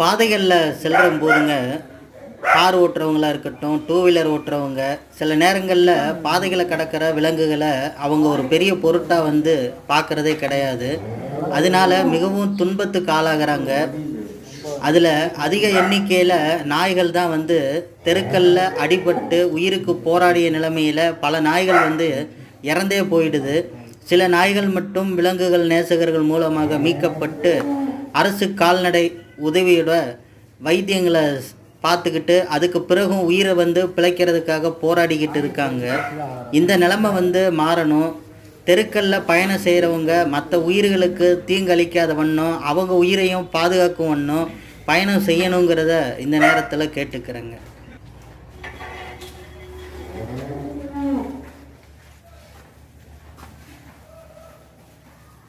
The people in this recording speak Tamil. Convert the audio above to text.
பாதைகளில் செல்கிற போதுங்க, கார் ஓட்டுறவங்களா இருக்கட்டும், டூ வீலர் ஓட்டுறவங்க, சில நேரங்களில் பாதைகளை கடக்கிற விலங்குகளை அவங்க ஒரு பெரிய பொருட்டாக பார்க்குறதே கிடையாது. அதனால மிகவும் துன்பத்துக்கு ஆளாகிறாங்க. அதில் அதிக எண்ணிக்கையில் நாய்கள் தான் தெருக்களில் அடிபட்டு உயிருக்கு போராடிய நிலைமையில் பல நாய்கள் இறந்தே போயிடுது. சில நாய்கள் மட்டும் விலங்குகள் நேசகர்கள் மூலமாக மீட்கப்பட்டு அரசு கால்நடை உதவியோட வைத்தியங்களை பார்த்துக்கிட்டு அதுக்கு பிறகும் உயிரை பிழைக்கிறதுக்காக போராடிக்கிட்டு இருக்காங்க. இந்த நிலைமை மாறணும். தெருக்களில் பயணம் செய்கிறவங்க மற்ற உயிர்களுக்கு தீங்களிக்காத வண்ணம், அவங்க உயிரையும் பாதுகாக்கும் வண்ணம் பயணம் செய்யணுங்கிறத இந்த நேரத்தில் கேட்டுக்கிறேங்க.